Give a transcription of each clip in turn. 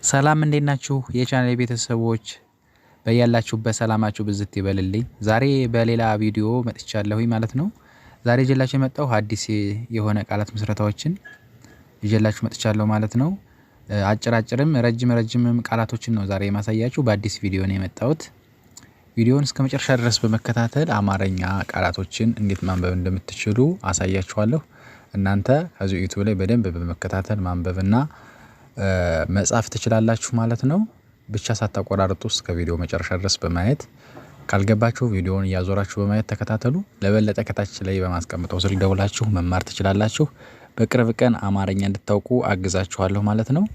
ሰላም እንዴት ናችሁ የቻናሌ ቤተሰቦች በያላችሁበት ሰላማችሁ ብዝት ይበልልኝ። ዛሬ በሌላ ቪዲዮ መጥቻለሁኝ ማለት ነው። ዛሬ ይዤላችሁ የመጣው አዲስ የሆነ ቃላት ምስረታዎችን ይዤላችሁ መጥቻለሁ ማለት ነው። አጭርም ረጅምም ቃላቶችን ነው ዛሬ የማሳያችሁ በአዲስ ቪዲዮ ነው የመጣሁት። ቪዲዮውን እስከመጨረሻ ድረስ በመከታተል አማርኛ ቃላቶችን እንዴት ማንበብ እንደምትችሉ አሳያችኋለሁ። እናንተ ከዚህ ዩቲዩብ ላይ በደንብ በመከታተል ማንበብና መጻፍ ትችላላችሁ ማለት ነው። ብቻ ሳታቆራርጡ እስከ ቪዲዮ መጨረሻ ድረስ በማየት ካልገባችሁ ቪዲዮውን እያዞራችሁ በማየት ተከታተሉ። ለበለጠ ከታች ላይ በማስቀመጠው ስልክ ደውላችሁ መማር ትችላላችሁ። በቅርብ ቀን አማርኛ እንድታውቁ አግዛችኋለሁ ማለት ነው።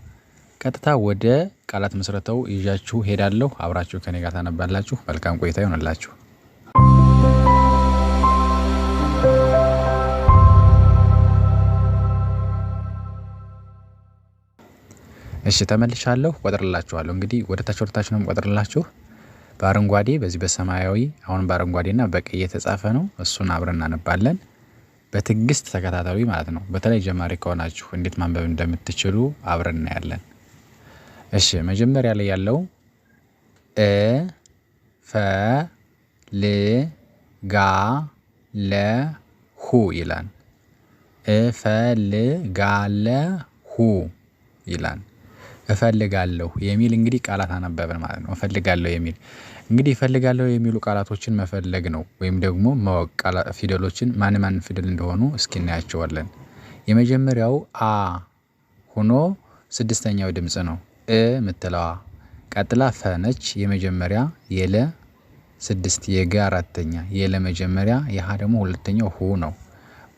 ቀጥታ ወደ ቃላት ምስረታው ይዣችሁ ሄዳለሁ። አብራችሁ ከኔ ጋር ታነባላችሁ። መልካም ቆይታ ይሆንላችሁ። እሺ ተመልሻለሁ። ቆጥርላችኋለሁ እንግዲህ ወደ ታች ነው ቆጥርላችሁ። በአረንጓዴ በዚህ በሰማያዊ አሁን በአረንጓዴና በቀይ የተጻፈ ነው። እሱን አብረን እናነባለን። በትዕግስት ተከታተሉ ማለት ነው። በተለይ ጀማሪ ከሆናችሁ እንዴት ማንበብ እንደምትችሉ አብረን እናያለን። እሺ መጀመሪያ ላይ ያለው ፈ ል ጋ ለ ሁ ይላል። እፈልጋለሁ ይላል። እፈልጋለሁ የሚል እንግዲህ ቃላት አነበብን ማለት ነው። እፈልጋለሁ የሚል እንግዲህ እፈልጋለሁ የሚሉ ቃላቶችን መፈለግ ነው ወይም ደግሞ ማወቅ ፊደሎችን ማን ፊደል እንደሆኑ እስኪ እናያቸዋለን። የመጀመሪያው አ ሆኖ ስድስተኛው ድምጽ ነው። ምትለዋ ቀጥላ ፈ ነች የመጀመሪያ የለ ስድስት የገ አራተኛ የለ መጀመሪያ የሃ ደግሞ ሁለተኛው ሁ ነው።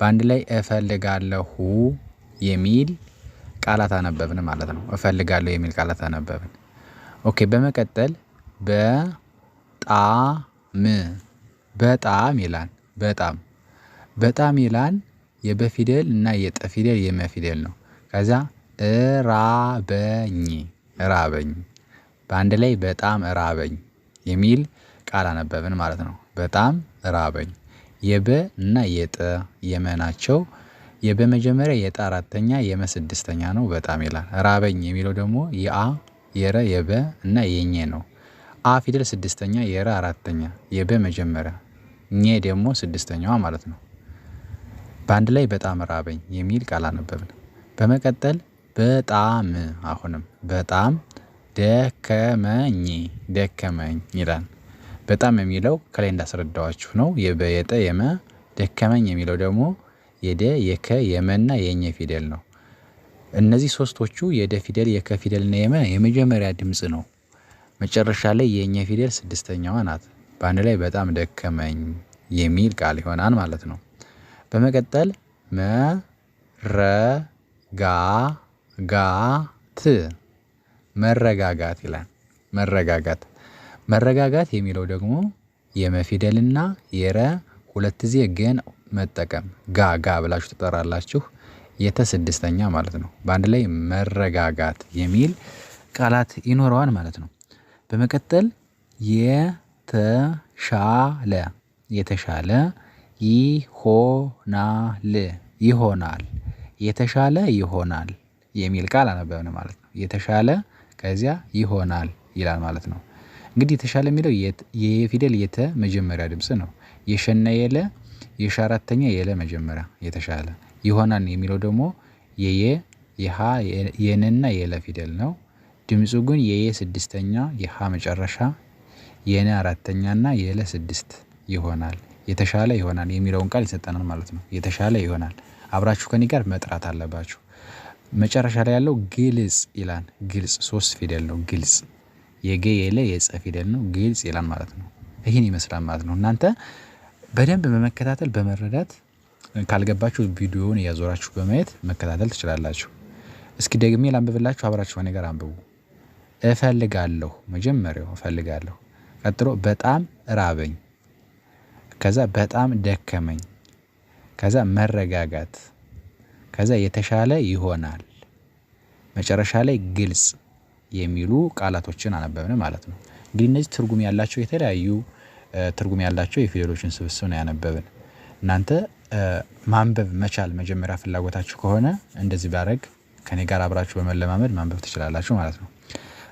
በአንድ ላይ እፈልጋለሁ የሚል ቃላት አነበብን ማለት ነው። እፈልጋለሁ የሚል ቃላት አነበብን። ኦኬ በመቀጠል በጣም ይላል። በጣም ይላል የበ ፊደል እና የጠ ፊደል የመ ፊደል ነው። ከዛ ራበኝ በአንድ ላይ በጣም ራበኝ የሚል ቃል አነበብን ማለት ነው። በጣም ራበኝ የበ እና የጠ የመ ናቸው። የበ መጀመሪያ የጠ አራተኛ የመ ስድስተኛ ነው። በጣም ይላል። ራበኝ የሚለው ደግሞ የአ የረ የበ እና የኘ ነው። አ ፊደል ስድስተኛ የረ አራተኛ የበ መጀመሪያ ኘ ደግሞ ስድስተኛዋ ማለት ነው። በአንድ ላይ በጣም ራበኝ የሚል ቃል አነበብን። በመቀጠል በጣም አሁንም በጣም ደከመኝ ይላል። በጣም የሚለው ከላይ እንዳስረዳዋችሁ ነው። የበ የጠ የመ ደከመኝ የሚለው ደግሞ የደ የከ የመና የኘ ፊደል ነው። እነዚህ ሶስቶቹ የደ ፊደል የከ ፊደል እና የመ የመጀመሪያ ድምጽ ነው። መጨረሻ ላይ የኘ ፊደል ስድስተኛዋ ናት። በአንድ ላይ በጣም ደከመኝ የሚል ቃል ይሆናል ማለት ነው። በመቀጠል መረጋጋት ይላል። መረጋጋት የሚለው ደግሞ የመ ፊደልና የረ ሁለት ጊዜ ገን መጠቀም ጋ ብላችሁ ትጠራላችሁ። የተ ስድስተኛ ማለት ነው። በአንድ ላይ መረጋጋት የሚል ቃላት ይኖረዋል ማለት ነው። በመቀጠል የተሻለ ይሆናል የተሻለ ይሆናል የሚል ቃል አነበብን ማለት ነው። የተሻለ ከዚያ ይሆናል ይላል ማለት ነው። እንግዲህ የተሻለ የሚለው የፊደል የተ መጀመሪያ ድምጽ ነው። የሸና የለ የሻ አራተኛ የለ መጀመሪያ የተሻለ ይሆናል የሚለው ደግሞ የየ የሃ የነና የለ ፊደል ነው። ድምጹ ግን የየ ስድስተኛ የሃ መጨረሻ የነ አራተኛና የለ ስድስት ይሆናል። የተሻለ ይሆናል የሚለውን ቃል ይሰጠናል ማለት ነው። የተሻለ ይሆናል አብራችሁ ከኔ ጋር መጥራት አለባችሁ። መጨረሻ ላይ ያለው ግልጽ ይላል። ግልጽ ሶስት ፊደል ነው። ግልጽ የገ የለ የጸ ፊደል ነው። ግልጽ ይላል ማለት ነው። ይሄን ይመስላል ማለት ነው። እናንተ በደንብ በመከታተል በመረዳት ካልገባችሁ ቪዲዮውን እያዞራችሁ በማየት መከታተል ትችላላችሁ። እስኪ ደግሜ ላንብብላችሁ አብራችሁ ከኔ ጋር አንብቡ። እፈልጋለሁ መጀመሪያው እፈልጋለሁ ቀጥሎ በጣም ራበኝ ከዛ በጣም ደከመኝ ከዛ መረጋጋት ከዛ የተሻለ ይሆናል መጨረሻ ላይ ግልጽ የሚሉ ቃላቶችን አነበብን ማለት ነው። እንግዲህ እነዚህ ትርጉም ያላቸው የተለያዩ ትርጉም ያላቸው የፊደሎችን ስብስብ ነው ያነበብን። እናንተ ማንበብ መቻል መጀመሪያ ፍላጎታችሁ ከሆነ እንደዚህ ባረግ ከኔ ጋር አብራችሁ በመለማመድ ማንበብ ትችላላችሁ ማለት ነው።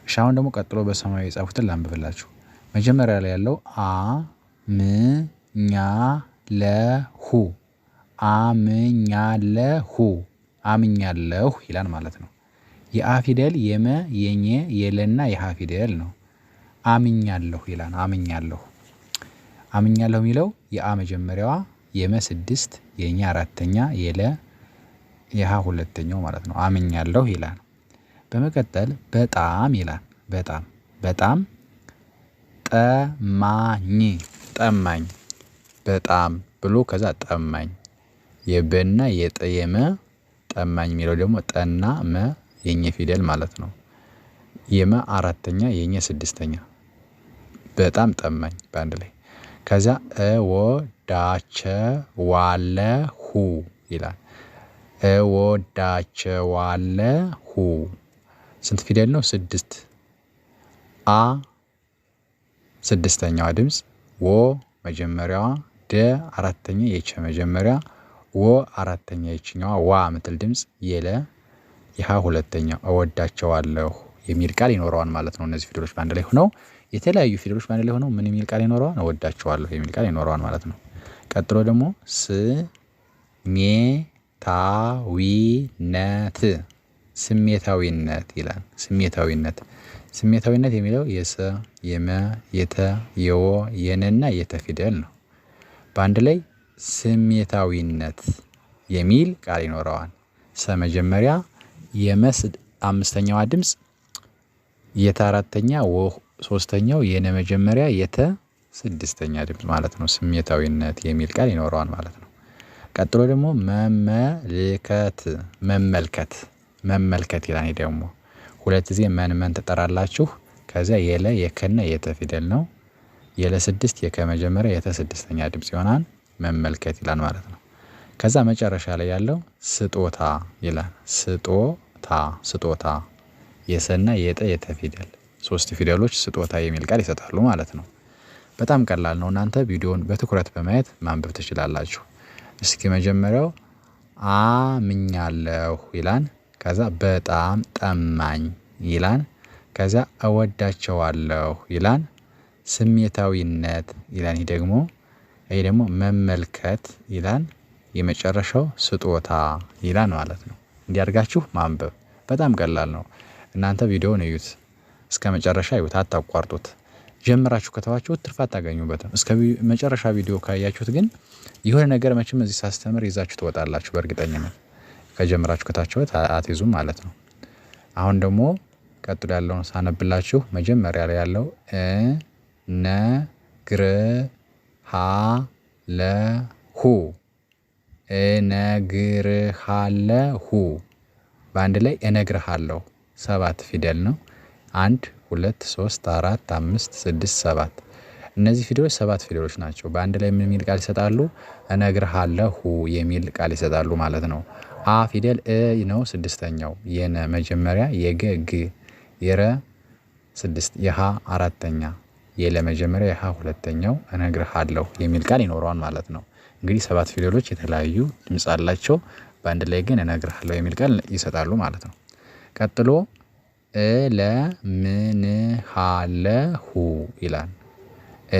እሺ አሁን ደግሞ ቀጥሎ በሰማያዊ የጻፉትን ላንብብላችሁ። መጀመሪያ ላይ ያለው ም ኛ ለሁ አምኛለሁ አምኛለሁ ይላል ማለት ነው። የአ ፊደል የመ የኘ የለና የሃ ፊደል ነው። አምኛለሁ ይላል። አምኛለሁ የሚለው የአ መጀመሪያዋ የመ 6 የኛ አራተኛ የለ የሃ ሁለተኛው ማለት ነው። አምኛለሁ ይላል። በመቀጠል በጣም ይላል። በጣም ጠማኝ በጣም ብሎ ከዛ ጠማኝ የበና የጠየመ ጠማኝ የሚለው ደግሞ ጠና መ የኘ ፊደል ማለት ነው። የመ አራተኛ የኘ ስድስተኛ በጣም ጠማኝ በአንድ ላይ ከዛ እወዳቸዋለሁ ይላል። እወዳቸዋለሁ ስንት ፊደል ነው? 6 አ ስድስተኛዋ ድምጽ ወ መጀመሪያዋ ደ አራተኛ የቸ መጀመሪያ ወ አራተኛ የችኛዋ ዋ ምትል ድምጽ የለ የሃ ሁለተኛ እወዳቸዋለሁ የሚል ቃል ይኖረዋል ማለት ነው። እነዚህ ፊደሎች በአንድ ላይ ሆነው የተለያዩ ፊደሎች በአንድ ላይ ሆነው ምን የሚል ቃል ይኖረዋል? እወዳቸዋለሁ የሚል ቃል ይኖረዋል ማለት ነው። ቀጥሎ ደግሞ ስሜታዊነት ይላል። ስሜታዊነት የሚለው የሰ የመ የተ የወ የነና የተ ፊደል ነው። በአንድ ላይ ስሜታዊነት የሚል ቃል ይኖረዋል። ሰ መጀመሪያ የመ አምስተኛዋ ድምጽ የተ አራተኛ ወ ሶስተኛው የነ መጀመሪያ የተ ስድስተኛ ድምጽ ማለት ነው። ስሜታዊነት የሚል ቃል ይኖረዋል ማለት ነው። ቀጥሎ ደግሞ መመልከት ይላል። ደግሞ ሁለት ጊዜ መን ትጠራላችሁ ከዛ የለ የከና የተ ፊደል ነው። የለ 6 የከ መጀመሪያ የተ ስድስተኛ ድምጽ ይሆናል መመልከት ይላል ማለት ነው። ከዛ መጨረሻ ላይ ያለው ስጦታ ይላል። ስጦታ የሰና የጠ የተ ፊደል 3 ፊደሎች ስጦታ የሚል ቃል ይሰጣሉ ማለት ነው። በጣም ቀላል ነው። እናንተ ቪዲዮውን በትኩረት በማየት ማንበብ ትችላላችሁ። እስኪ መጀመሪያው አምኛለሁ ይላል። ከዛ በጣም ጠማኝ ይላል። ከዛ እወዳቸዋለሁ ይላል። ስሜታዊነት ይላል። ይሄ ደግሞ መመልከት ይላል። የመጨረሻው ስጦታ ይላል ማለት ነው። እንዲህ አድርጋችሁ ማንበብ በጣም ቀላል ነው። እናንተ ቪዲዮውን እዩት እስከመጨረሻ እዩት አታቋርጡት። ጀምራችሁ ከተዋችሁት ትርፍ አታገኙበትም። እስከ መጨረሻ ቪዲዮ ካያችሁት ግን የሆነ ነገር መቼም እዚህ ሳስተምር ይዛችሁ ትወጣላችሁ በእርግጠኝነት። ከጀምራችሁ ከታችሁት አትይዙም ማለት ነው። አሁን ደግሞ ቀጥሎ ያለውን ሳነብላችሁ መጀመሪያ ላይ ያለው እነግርሃለሁ በአንድ ላይ እነግርሃለሁ 7 ፊደል ነው። 1 2 3 4 5 6 7 እነዚህ ፊደሎች 7 ፊደሎች ናቸው። በአንድ ላይ ምን የሚል ቃል ይሰጣሉ? እነግርሃለሁ የሚል ቃል ይሰጣሉ ማለት ነው። አ ፊደል ነው ስድስተኛው የነ መጀመሪያ የገ ግ የረ 6 የሃ አራተኛ የለ መጀመሪያ የሃ ሁለተኛው እነግርሃለሁ የሚል ቃል ይኖረዋል ማለት ነው። እንግዲህ 7 ፊደሎች የተለያዩ ድምጽ አላቸው። በአንድ ላይ ግን እነግርሃለሁ የሚል ቃል ይሰጣሉ ማለት ነው። ቀጥሎ እለምንሃለሁ ይላል።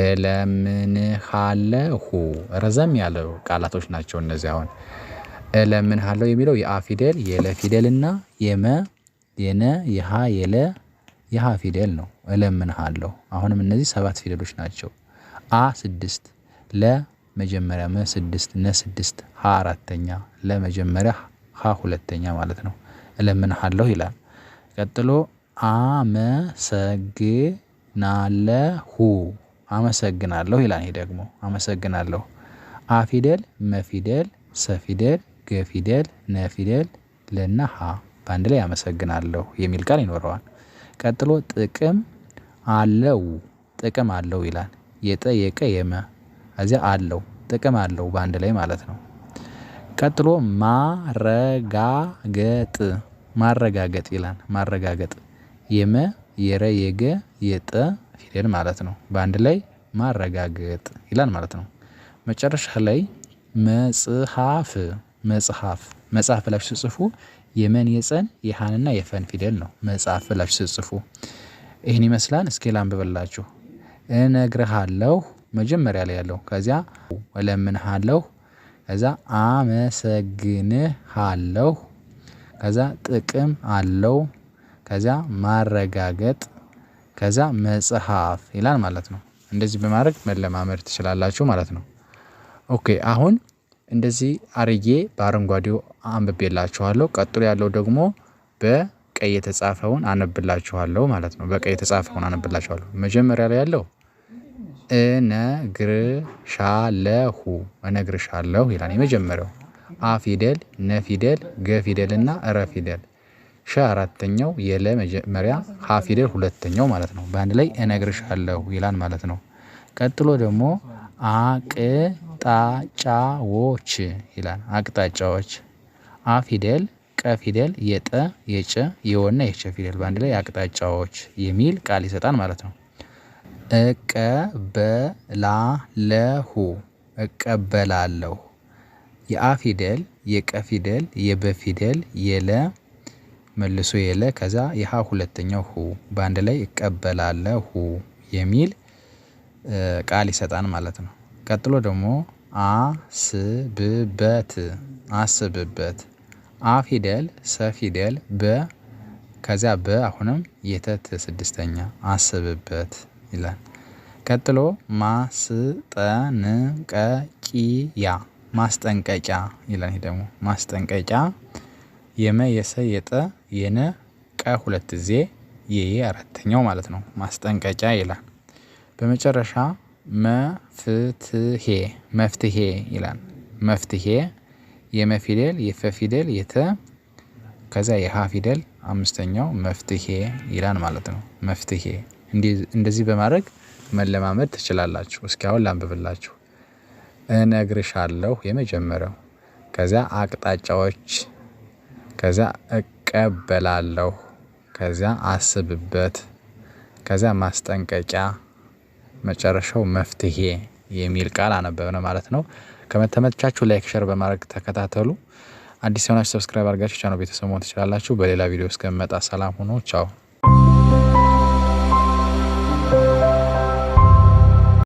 እለምንሃለሁ ረዘም ያለው ቃላቶች ናቸው እነዚህ። አሁን እለምንሃለሁ የሚለው የአ ፊደል የለ ፊደል እና የመ የነ የሃ የለ የሃ ፊደል ነው። እለምንሃለሁ አሁንም እነዚህ 7 ፊደሎች ናቸው። አ 6 ለ መጀመሪያ መ 6 ነ 6 ሃ አራተኛ ለ መጀመሪያ ሃ ሁለተኛ ማለት ነው። እለምንሃለሁ ይላል። ቀጥሎ አመሰግናለሁ ይላል። ይሄ ደግሞ አመሰግናለሁ አ ፊደል መ ፊደል ሰ ፊደል ገ ፊደል ነ ፊደል ለና ሃ በአንድ ላይ አመሰግናለሁ የሚል ቃል ይኖረዋል። ቀጥሎ ጥቅም አለው ይላል። የጠ የቀ የመ እዚያ አለው ጥቅም አለው በአንድ ላይ ማለት ነው። ቀጥሎ ማረጋገጥ ይላል። ማረጋገጥ የመ የረ የገ የጠ ፊደል ማለት ነው። በአንድ ላይ ማረጋገጥ ይላል ማለት ነው። መጨረሻ ላይ መጽሐፍ ብላችሁ ስትጽፉ የመን የጸን የሃንና የፈን ፊደል ነው። መጽሐፍ ብላችሁ ስትጽፉ ይህን ይመስላል። እስኪ ላንብብላችሁ። እነግርሃለሁ መጀመሪያ ላይ ያለው ከዚያ እለምንሃለሁ ከዛ አመሰግንሃለሁ ከዛ ጥቅም አለው ከዛ ማረጋገጥ ከዛ መጽሐፍ ይላል ማለት ነው። እንደዚህ በማድረግ መለማመድ ትችላላችሁ ማለት ነው። ኦኬ አሁን እንደዚህ አርጌ በአረንጓዴው አንብቤላችኋለሁ። ቀጥሎ ያለው ደግሞ በቀይ የተጻፈውን አነብላችኋለሁ ማለት ነው። በቀይ የተጻፈውን አነብላችኋለሁ። መጀመሪያ ላይ ያለው እነግርሻለሁ ይላል የመጀመሪያው አ ፊደል ነ ፊደል ገ ፊደል እና ረ ፊደል ሸ አራተኛው የለ መጀመሪያ ሀ ፊደል ሁለተኛው ማለት ነው። በአንድ ላይ እነግርሻለሁ ይላል ማለት ነው። ቀጥሎ ደግሞ አቅጣጫዎች ይላል አቅጣጫዎች አ ፊደል ቀ ፊደል የጠ የጨ የወና የቸ ፊደል በአንድ ላይ አቅጣጫዎች የሚል ቃል ይሰጣል ማለት ነው። እቀበላለሁ የአ ፊደል የቀ ፊደል የበ ፊደል የለ መልሶ የለ ከዛ የሀ ሁለተኛው ሁ በአንድ ላይ እቀበላለሁ የሚል ቃል ይሰጣል ማለት ነው። ቀጥሎ ደግሞ አስብበት አ ፊደል ሰ ፊደል በ ከዛ በ አሁንም የተት ስድስተኛ አስብበት ይላል። ቀጥሎ ማስጠንቀቂያ ይላል። ይሄ ደግሞ ማስጠንቀቂያ የመ የሰ የጠ የነ ቀ ሁለት ጊዜ የየ አራተኛው ማለት ነው። ማስጠንቀቂያ ይላል። በመጨረሻ መፍትሄ ይላል። መፍትሄ የመ ፊደል የፈ ፊደል የተ ከዛ የሀ ፊደል አምስተኛው መፍትሄ ይላል ማለት ነው። መፍትሄ እንደዚህ በማድረግ መለማመድ ትችላላችሁ። እስኪ አሁን ላንብብላችሁ። እነግርሻለሁ የመጀመሪያው ከዛ አቅጣጫዎች ከዛ እቀበላለሁ ከዛ አስብበት ከዛ ማስጠንቀቂያ መጨረሻው መፍትሄ የሚል ቃል አነበብን ማለት ነው። ከተመቻችሁ ላይክ ሼር በማድረግ ተከታተሉ። አዲስ የሆናችሁ ሰብስክራይብ አድርጋችሁ ቻናሉን ቤተሰብ መሆን ትችላላችሁ። በሌላ ቪዲዮ እስከምመጣ ሰላም ሁኑ። ቻው